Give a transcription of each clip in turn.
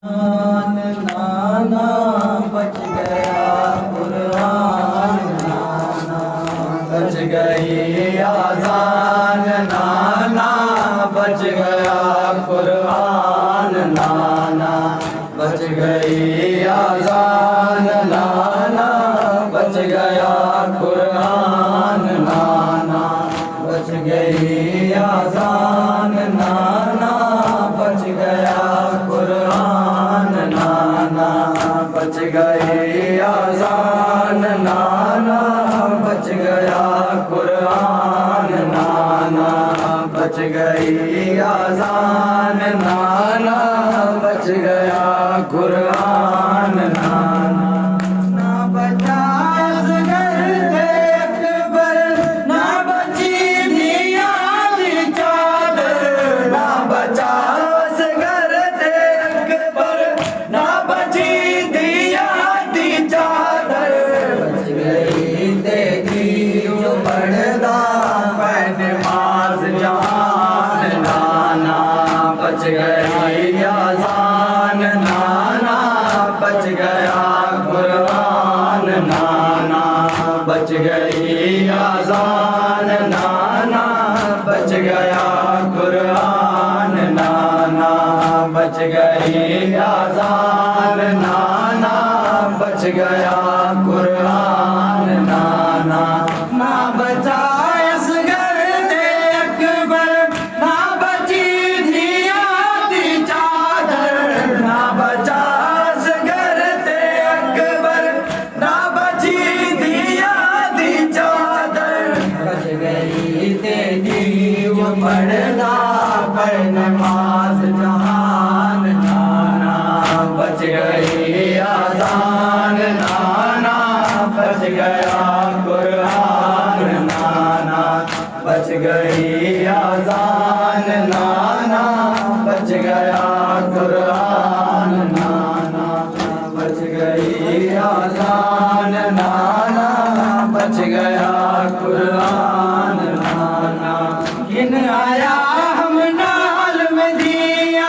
नाना बच गया कुरान, नाना बच गई आज़ान, नाना बच गया कुरान, नाना बच गई आज़ान, नाना बच गया कुरान, नाना बच गई आज़ान, नाना बच गया कुरान, नाना बच गई आज़ान, नाना बच गया कुरान, नाना बच गई आज़ान, नाना बच गया कुरान, नाना ना बचा असगर अकबर, ना बची दिया दी चादर, ना बचा असगर अकबर, ना बची दिया दी चादर, बच गई तेरी जो पर्दा पैन माज जहान, नाना बच गई आज़ान, नाना बच गया कुरान, नाना बच गई आज़ान, नाना बच गया कुरान, नाना बच गई आज़ान, नाना बच गया कुरान, नाना ना बचा असगर अकबर, ना बची दिया दी चादर, ना बचा असगर अकबर, ना बची दिया दी चादर, बच गई तेरी वो पर्दा पर नमाज जहान, नाना बच गई आज़ान, नाना बच गया कुरान, नाना बच गई आज़ान, नाना बच गया कुरान, नाना बच गई आज़ान, नाना बच गया कुरान, नाना गिन आया हम नाल में दिया,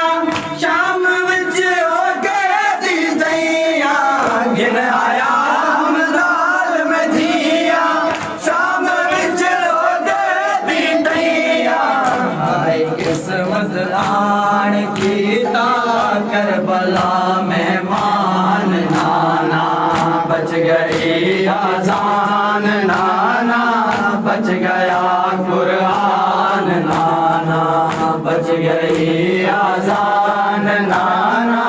शाम विच हो गए दी दैया, गिन आया हम नाल में दिया, शाम विच हो गए दी दैया, हाय किस्मत आन कीता करबला मेहमान, नाना बच गई आज़ान, नाना बच गया कुरान, नाना बच गई आज़ान, नाना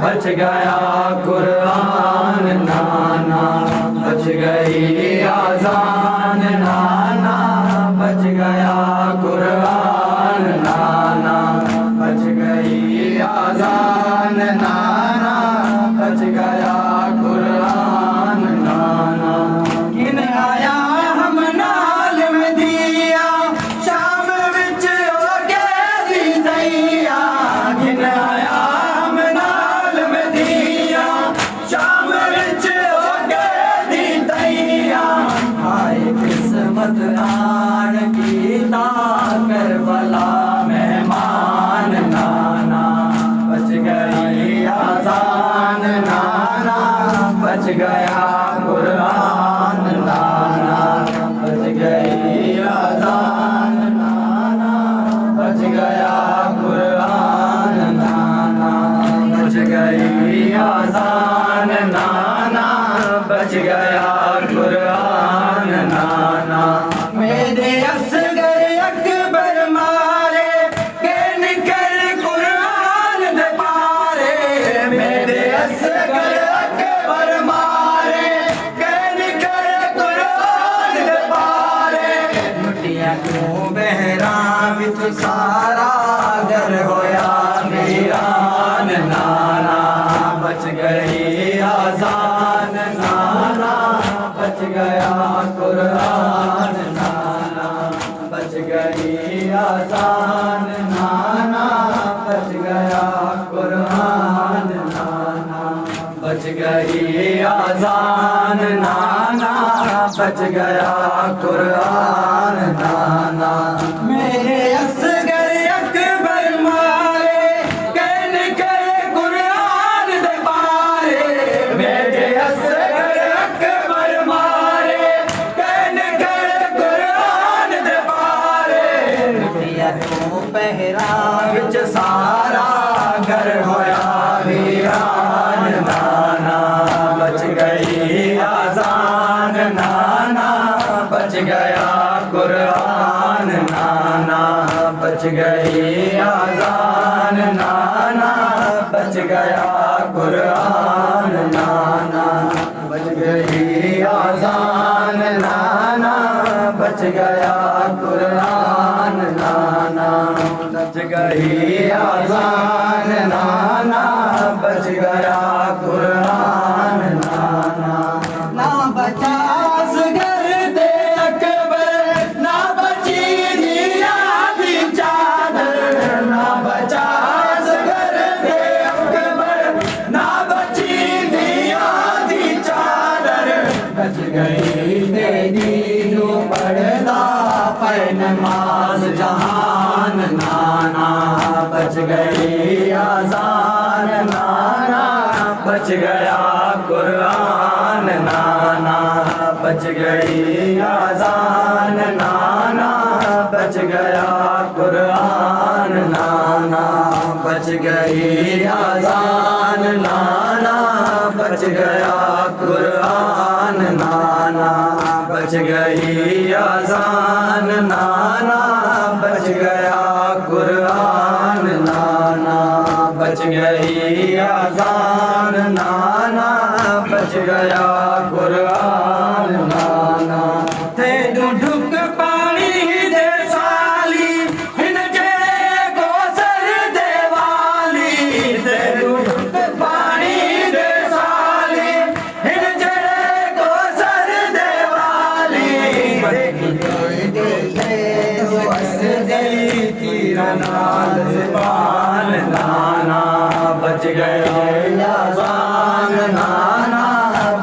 बच गया कुरान, नाना बच गई आज़ान, नाना बच गया कुरान, नाना बच गई आज़ान, नाना बच गया कुरान, नाना गिन आया हम नाल में दिया, शाम विच हो गए दी दैया, गिन आया हम नाल में दिया, शाम विच हो गए दी दैया, हाय किस्मत आन कीता करबला मेहमान, नाना बच गई आज़ान, नाना बच गया कुरान, नाना बच गई आज़ान, नाना बच गया कुरान, नाना बच गई आज़ान, नाना बच गया कुरान, नाना मेरे असगर अकबर मारे के निकल कुरान दे पारे, मेरे असगर अकबर मारे के निकल कुरान दे पारे, मुटिया क्यों बहरा विच सारा घर होया वीरान, नाना बच गई आज़ान, नाना बच गया कुरान, नाना बच गई आज़ान, नाना बच गया कुरान, नाना बच गई आज़ान, नाना बच गया कुरान, नाना मेरे असगर अकबर मारे के निकल कुरान बच गई आजान नाना बच गया कुरान नाना बच गई आजान नाना बच गया कुरान नाना बच गई आजान नाना बच गया कुरान नाना ना बचा असगर दे अकबर ना बची दिया दी चादर ना बचा असगर दे अकबर ना बची दिया दी चादर बच गई तेरी जो पड़दा पर नमाज जहान नाना बच गई आजान नाना बच गया कुरान नाना बच गई आजान नाना बच गया कुरान नाना बच गई आजान नाना बच गया कुरान नाना बच गई आजान नाना बच गया कुरान नाना बच गई आजान नाना बच गया कुरान नाना ते ढुक पानी दे साली हिन जे गोसर दे वाली ते ढुक पानी दे साली हिन जे गोसर दे नाल ज़बान नाना बच गया आजान नाना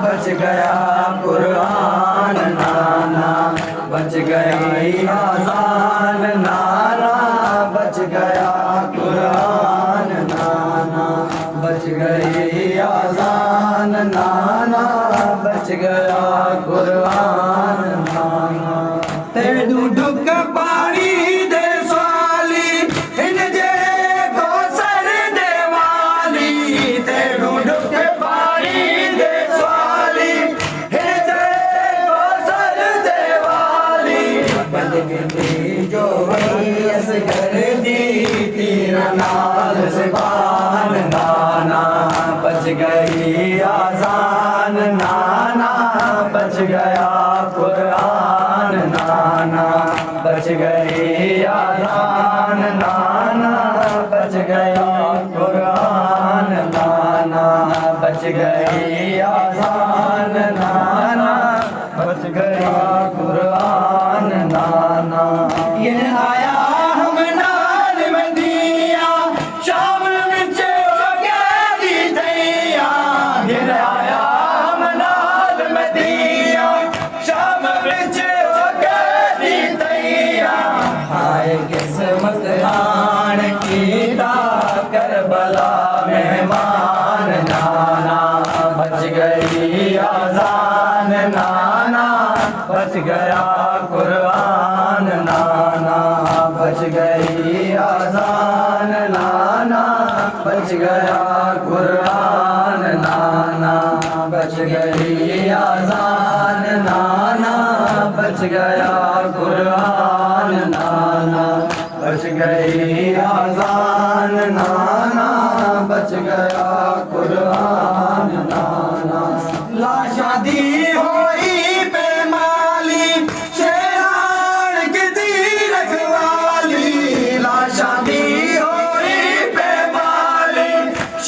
बच गया कुरान नाना बच गया आजान नाना बच गया कुरान नाना बच गई आजान नाना बच गया कुरान नाना तेरू ढुक पानी दे साली हिन जे गोसर दे वाली तेरू ढुक पानी दे साली हिन जे गोसर दे वाली बदगिरी जो वही असगर दी तीरा नाल ज़बान नाना बच गई आजान नाना बच गया कुरान नाना बच गई आजान नाना बच गया कुरान नाना बच गई आजान नाना बच गया कुरान नाना ये आया हम नाल मदिया शाम विच हो गई दैया ये आया हम नाल मदिया शाम विच हो गई दैया आए किस्मत आन कीता करबला मेहमान नाना बच गई आजान नाना बच गया कुरान नाना बच गई आजान नाना बच गया कुरान नाना बच गई आजान नाना बच गया कुरान नाना बच गई आजान नाना बच गया कुरान नाना ला शादी होई बेमाली शेरान की रखवाली ला शादी होई बेमाली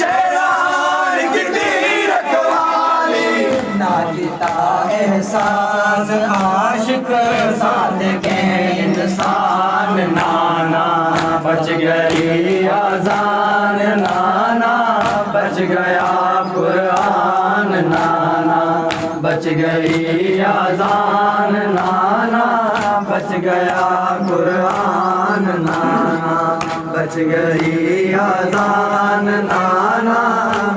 शेरान की रखवाली ना दिता एहसास आशिक साथ के इंसान नाना बच गई आजान नाना बच गया कुरान नाना बच गई आजान नाना बच गया कुरान नाना बच गई आजान नाना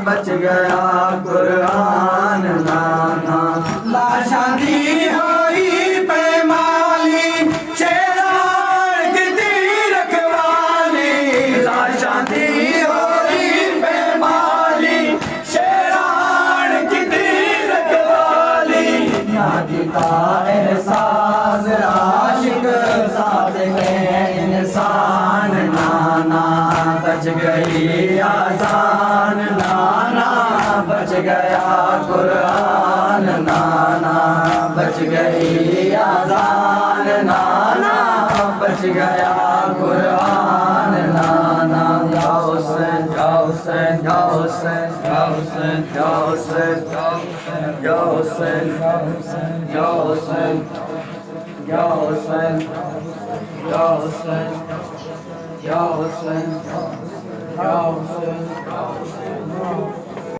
बच गया कुरान नाना ला शादी होई पैमाली शेरान की रखवाली ला शादी होई पैमाली शेरान की रखवाली यादी का एहसास आशिक साथ में इंसान गया कुरान नाना, बच गई आजान नाना, बच गया कुरान नाना। या हुसैन या हुसैन या हुसैन या हुसैन या हुसैन या हुसैन या हुसैन या हुसैन या हुसैन या हुसैन या हुसैन।